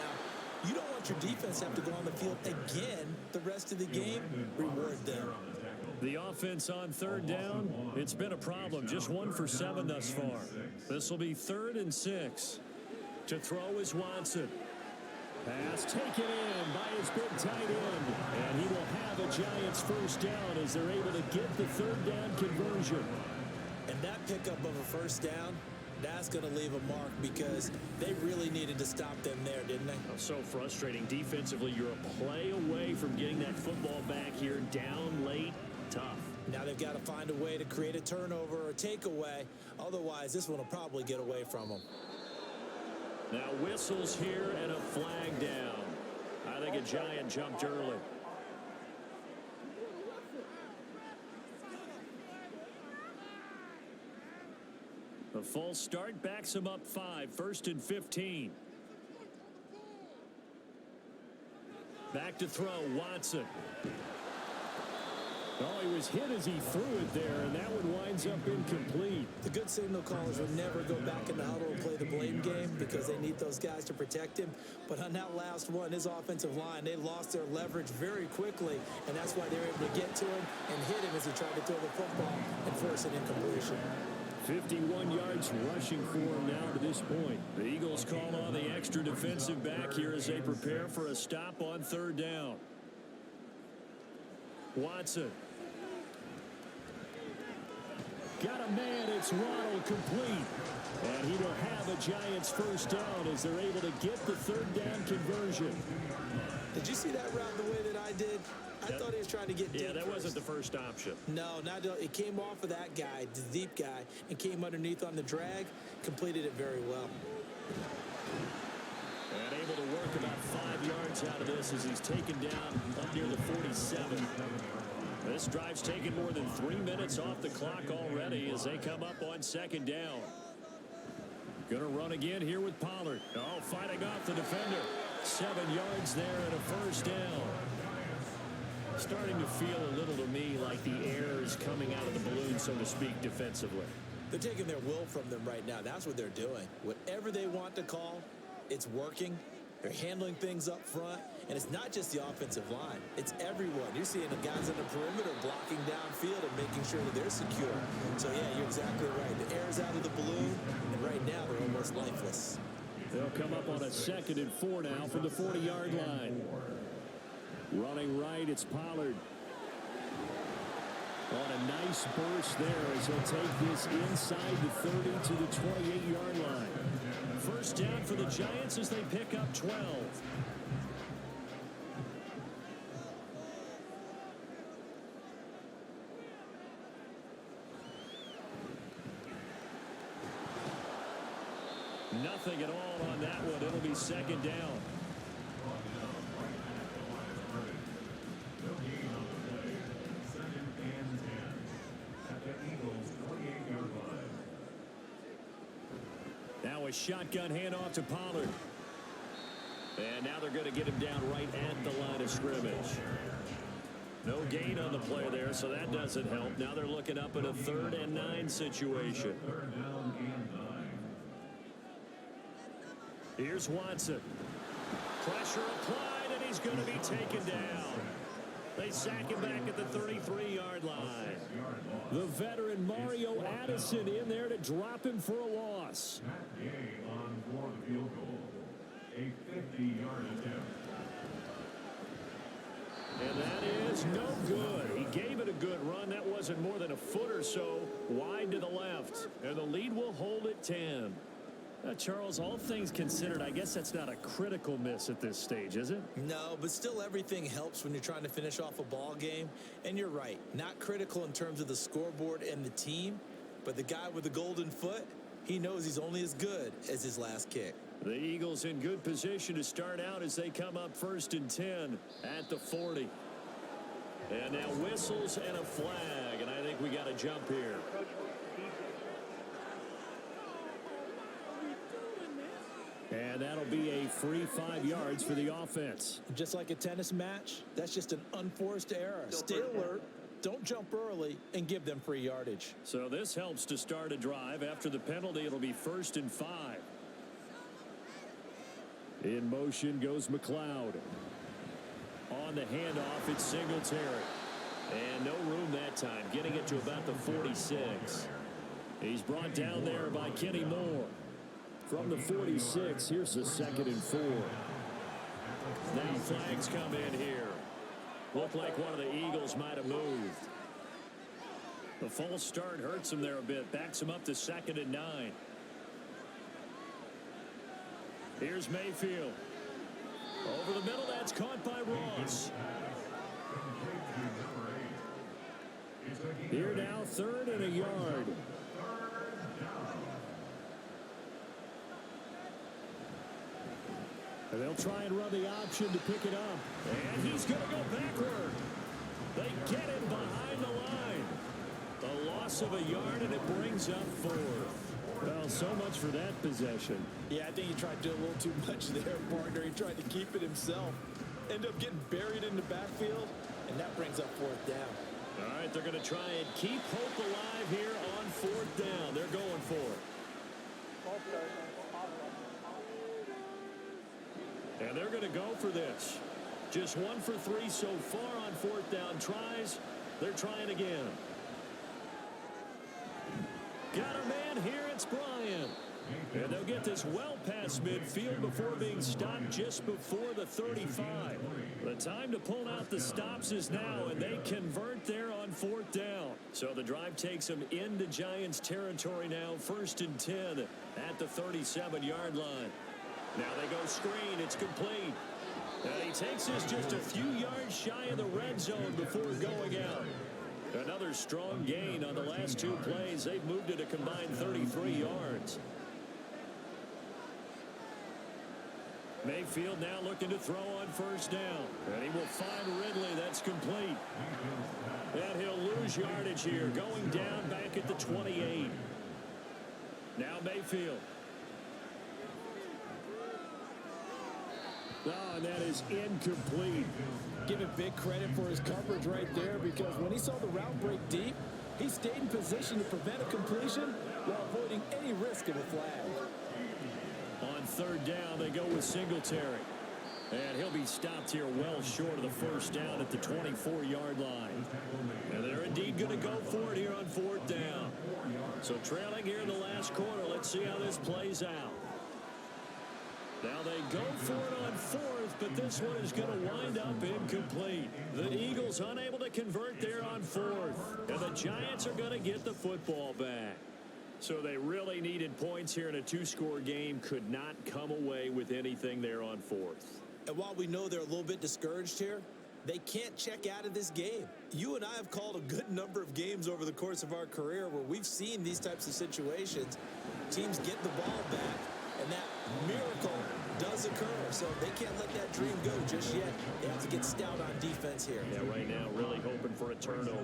You don't want your defense to have to go on the field again the rest of the game. Reward them. The offense on 3rd down, it's been a problem. Just 1 for 7 thus far. This will be 3rd and 6. To throw is Watson. Pass taken in by his big tight end. And he will have a Giants first down as they're able to get the 3rd down conversion. And that pickup of a first down, that's going to leave a mark because they really needed to stop them there, didn't they? So frustrating. Defensively, you're a play away from getting that football back here down late. Tough. Now they've got to find a way to create a turnover or a takeaway. Otherwise, this one will probably get away from them. Now whistles here and a flag down. I think a Giant jumped early. The full start backs him up 5. 1st and 15. Back to throw, Watson. Oh, he was hit as he threw it there, and that one winds up incomplete. The good signal callers will never go back in the huddle and play the blame game because they need those guys to protect him. But on that last one, his offensive line, they lost their leverage very quickly, and that's why they were able to get to him and hit him as he tried to throw the football and force an incompletion. 51 yards rushing for him now to this point. The Eagles call on the extra defensive back here as they prepare for a stop on 3rd down. Watson. Got a man, it's Ronald complete. And he will have a Giants first down as they're able to get the 3rd down conversion. Did you see that route the way that I did? I thought he was trying to get deep. Yeah, that wasn't the first option. No, it came off of that guy, the deep guy, and came underneath on the drag. Completed it very well. And able to work about 5 yards out of this as he's taken down up near the 47. This drive's taken more than 3 minutes off the clock already as they come up on 2nd down. Gonna run again here with Pollard. Oh, fighting off the defender. 7 yards there and a first down. Starting to feel a little to me like the air is coming out of the balloon, so to speak, defensively. They're taking their will from them right now. That's what they're doing. Whatever they want to call, it's working. They're handling things up front. And it's not just the offensive line. It's everyone. You're seeing the guys on the perimeter blocking downfield and making sure that they're secure. So, yeah, you're exactly right. The air's out of the balloon, and right now they're almost lifeless. They'll come up on a 2nd and 4 now from the 40-yard line. Running right, it's Pollard. On a nice burst there as he'll take this inside the 30 to the 28-yard line. First down for the Giants as they pick up 12. Nothing at all on that one. It'll be 2nd down. Now a shotgun handoff to Pollard. And now they're going to get him down right at the line of scrimmage. No gain on the play there, so that doesn't help. Now they're looking up at a 3rd and 9 situation. Here's Watson. Pressure applied, and he's going to be taken down. They sack him back at the 33-yard line. The veteran Mario Addison in there to drop him for a loss. a 50-yard attempt. And that is no good. He gave it a good run. That wasn't more than a foot or so wide to the left. And the lead will hold at 10. Charles, all things considered, I guess that's not a critical miss at this stage, is it? No, but still everything helps when you're trying to finish off a ball game. And you're right, not critical in terms of the scoreboard and the team, but the guy with the golden foot, he knows he's only as good as his last kick. The Eagles in good position to start out as they come up 1st and 10 at the 40. And now whistles and a flag, and I think we got a jump here. And that'll be a free 5 yards for the offense. Just like a tennis match, that's just an unforced error. Stay alert, don't jump early, and give them free yardage. So this helps to start a drive. After the penalty, it'll be 1st and 5. In motion goes McLeod. On the handoff, it's Singletary. And no room that time, getting it to about the 46. He's brought down there by Kenny Moore. From the 46, here's the 2nd and 4. Now flags come in here. Looked like one of the Eagles might have moved. The false start hurts him there a bit. Backs him up to 2nd and 9. Here's Mayfield. Over the middle, that's caught by Ross. Here now, 3rd and a yard. And they'll try and run the option to pick it up. And he's going to go backward. They get him behind the line. The loss of a yard, and it brings up 4th. Well, so much for that possession. Yeah, I think he tried to do a little too much there, partner. He tried to keep it himself. Ended up getting buried in the backfield, and that brings up 4th down. All right, they're going to try and keep hope alive here on 4th down. They're going for it. And they're going to go for this. Just 1 for 3 so far on 4th down tries. They're trying again. Got a man here. It's Bryant. And they'll get this well past midfield before being stopped just before the 35. The time to pull out the stops is now, and they convert there on 4th down. So the drive takes them into Giants territory now, 1st and 10 at the 37-yard line. Now they go screen. It's complete. And he takes this just a few yards shy of the red zone before going out. Another strong gain on the last 2 plays. They've moved it a combined 33 yards. Mayfield now looking to throw on 1st down. And he will find Ridley. That's complete. And he'll lose yardage here. Going down back at the 28. Now Mayfield. Oh, and that is incomplete. Give him big credit for his coverage right there, because when he saw the route break deep, he stayed in position to prevent a completion while avoiding any risk of a flag. On 3rd down, they go with Singletary. And he'll be stopped here well short of the 1st down at the 24-yard line. And they're indeed going to go for it here on 4th down. So trailing here in the last quarter, let's see how this plays out. Now they go for it on 4th, but this one is going to wind up incomplete. The Eagles unable to convert there on 4th. And the Giants are going to get the football back. So they really needed points here in a 2-score game. Could not come away with anything there on 4th. And while we know they're a little bit discouraged here, they can't check out of this game. You and I have called a good number of games over the course of our career where we've seen these types of situations. Teams get the ball back, and that miracle does occur. So they can't let that dream go just yet. They have to get stout on defense here. Yeah, right now really hoping for a turnover.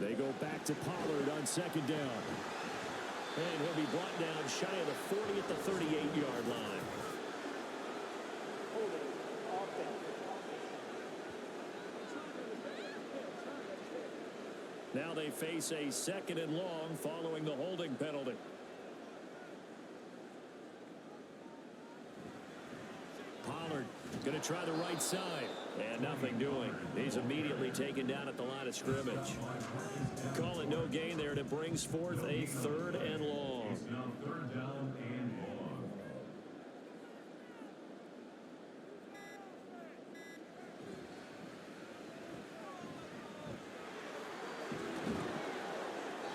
They go back to Pollard on 2nd down. And he'll be brought down shy of the 40 at the 38-yard line. Now they face a 2nd and long following the holding penalty. Pollard going to to try the right side. And nothing doing. He's immediately taken down at the line of scrimmage. Call it no gain there, and it brings forth a 3rd and long. Now 3rd down and long.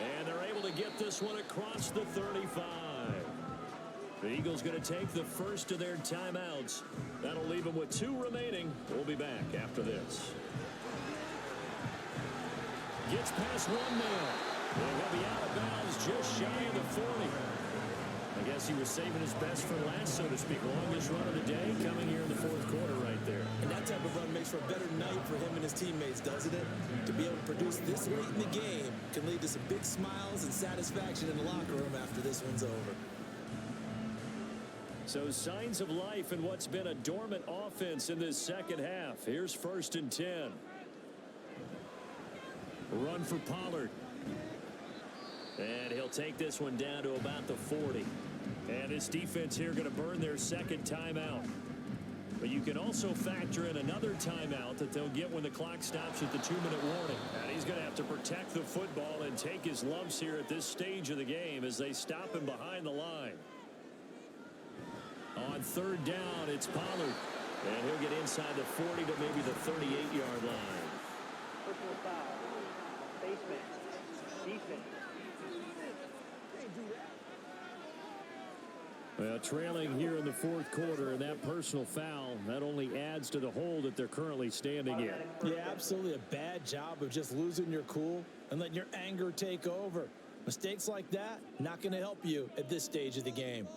And they're able to get this one across the 35. The Eagles going to take the first of their timeouts. That'll leave them with 2 remaining. We'll be back after this. Gets past 1 man. And he'll be out of bounds just shy of the 40. I guess he was saving his best for last, so to speak. Longest run of the day coming here in the 4th quarter right there. And that type of run makes for a better night for him and his teammates, doesn't it? To be able to produce this late in the game can lead to some big smiles and satisfaction in the locker room after this one's over. So signs of life in what's been a dormant offense in this second half. Here's 1st and 10. Run for Pollard. And he'll take this one down to about the 40. And this defense here going to burn their 2nd timeout. But you can also factor in another timeout that they'll get when the clock stops at the 2-minute warning. And he's going to have to protect the football and take his lumps here at this stage of the game as they stop him behind the line. On 3rd down, it's Pollard. And he'll get inside the 40 to maybe the 38-yard line. Personal foul. Basement. Defense. Well, trailing here in the 4th quarter, and that personal foul, that only adds to the hole that they're currently standing in. Yeah, absolutely a bad job of just losing your cool and letting your anger take over. Mistakes like that, not going to help you at this stage of the game.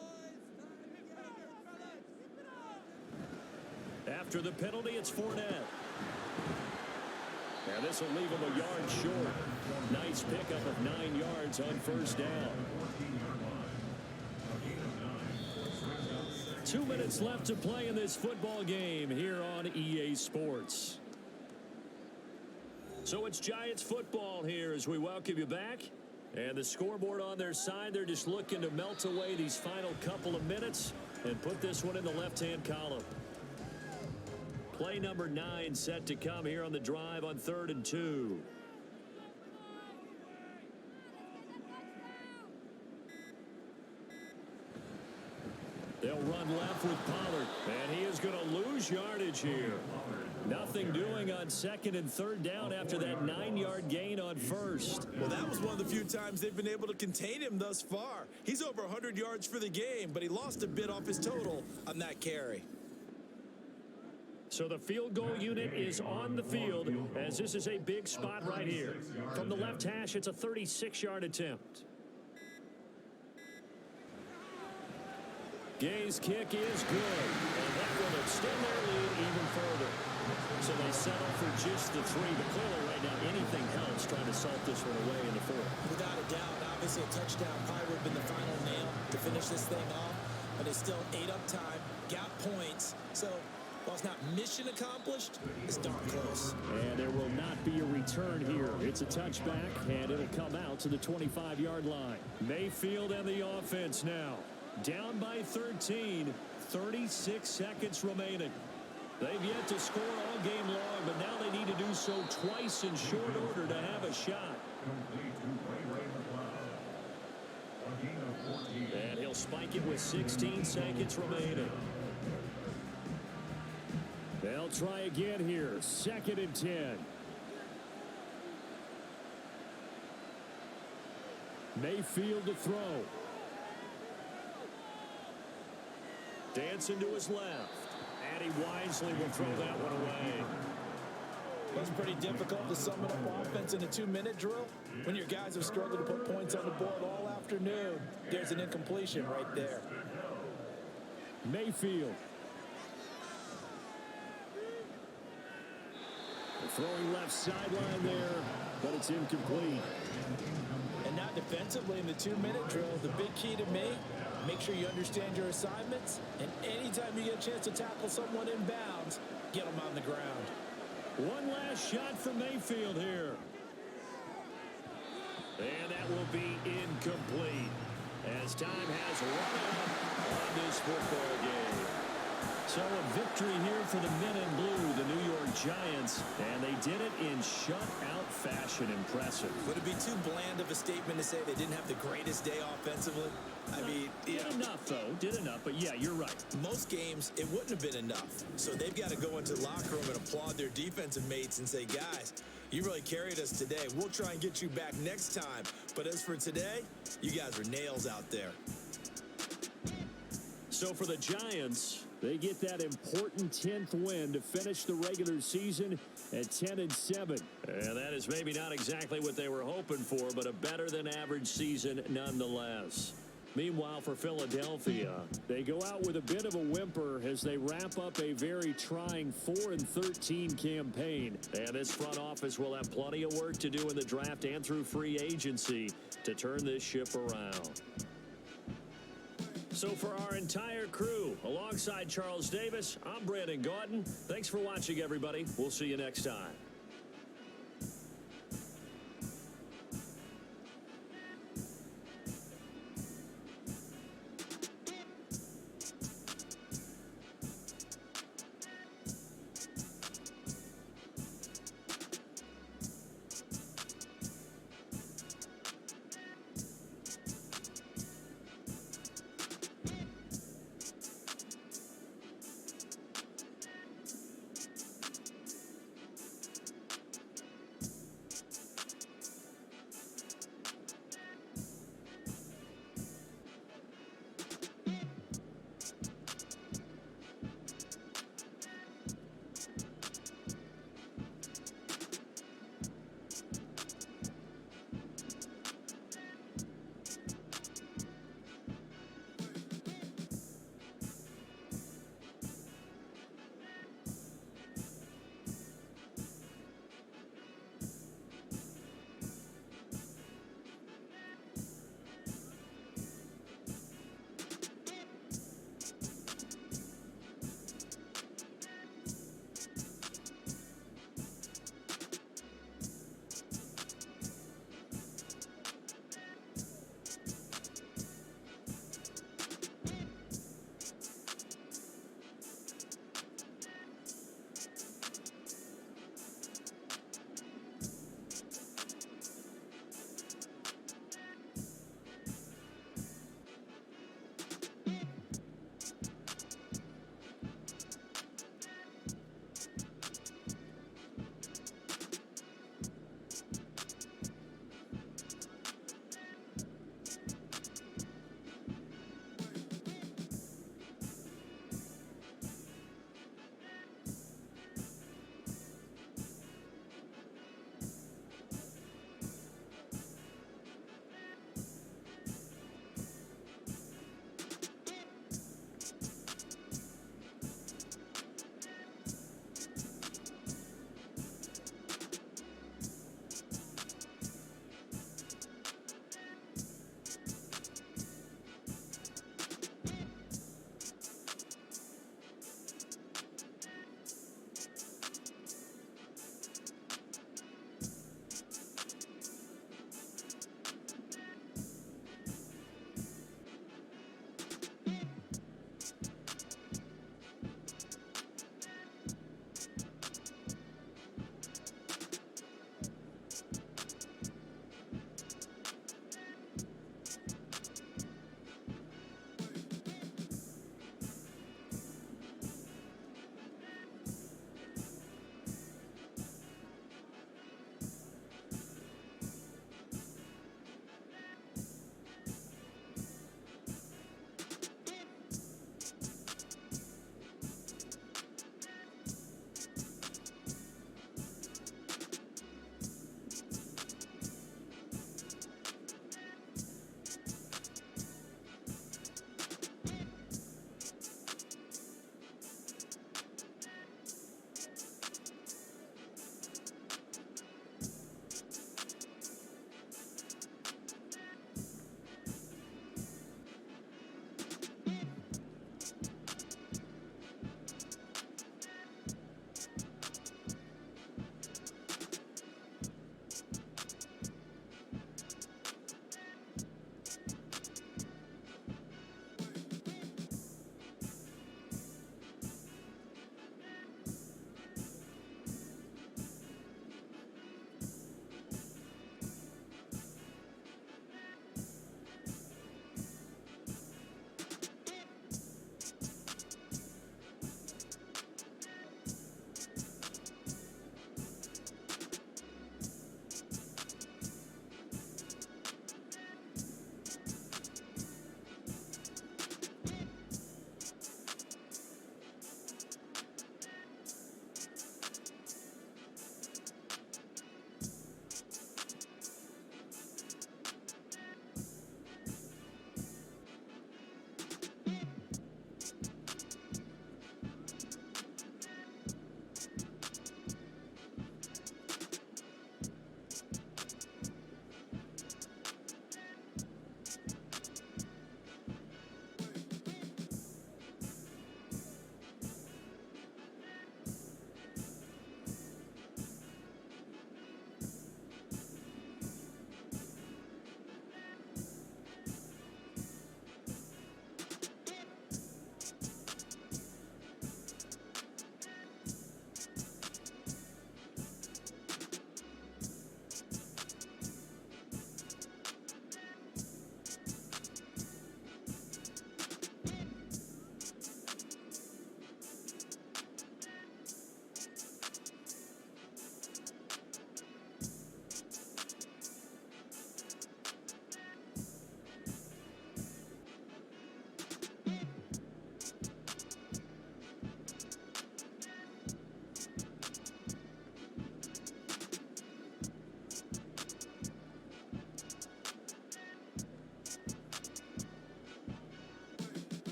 After the penalty, it's Fournette. And this will leave him a yard short. Nice pickup of 9 yards on 1st down. 2 minutes left to play in this football game here on EA Sports. So it's Giants football here as we welcome you back. And the scoreboard on their side, they're just looking to melt away these final couple of minutes and put this one in the left-hand column. Play number 9 set to come here on the drive on 3rd and 2. They'll run left with Pollard, and he is going to lose yardage here. Nothing doing on 2nd and 3rd down after that 9-yard gain on 1st. Well, that was one of the few times they've been able to contain him thus far. He's over 100 yards for the game, but he lost a bit off his total on that carry. So the field goal unit is on the field as this is a big spot right here. From the left hash, it's a 36-yard attempt. Gay's kick is good, and that will extend their lead even further. So they settle for just the 3, but clearly right now anything helps trying to salt this one away in the 4th. Without a doubt, obviously a touchdown probably would have been the final nail to finish this thing off, but it's still ate up time, got points, so while it's not mission accomplished, it's darn close. And there will not be a return here. It's a touchback, and it'll come out to the 25-yard line. Mayfield and the offense now. Down by 13, 36 seconds remaining. They've yet to score all game long, but now they need to do so twice in short order to have a shot. And he'll spike it with 16 seconds remaining. They'll try again here. 2nd and 10. Mayfield to throw. Dancing to his left. And he wisely will throw that one away. It's pretty difficult to sum up offense in a 2-minute drill when your guys have struggled to put points on the board all afternoon. There's an incompletion right there. Mayfield. Throwing left sideline there, but it's incomplete. And now defensively in the 2-minute drill, the big key to me, make sure you understand your assignments, and anytime you get a chance to tackle someone in bounds, get them on the ground. One last shot for Mayfield here. And that will be incomplete as time has run out on this football game. So a victory here for the men in blue, the New York Giants, and they did it in shutout fashion. Impressive. Would it be too bland of a statement to say they didn't have the greatest day offensively? I mean, did enough, though. Did enough, but yeah, you're right. Most games, it wouldn't have been enough. So they've got to go into the locker room and applaud their defensive mates and say, guys, you really carried us today. We'll try and get you back next time. But as for today, you guys are nails out there. So for the Giants, they get that important 10th win to finish the regular season at 10-7. And that is maybe not exactly what they were hoping for, but a better than average season nonetheless. Meanwhile, for Philadelphia, they go out with a bit of a whimper as they wrap up a very trying 4-13 campaign. And this front office will have plenty of work to do in the draft and through free agency to turn this ship around. So for our entire crew, alongside Charles Davis, I'm Brandon Gaudin. Thanks for watching, everybody. We'll see you next time.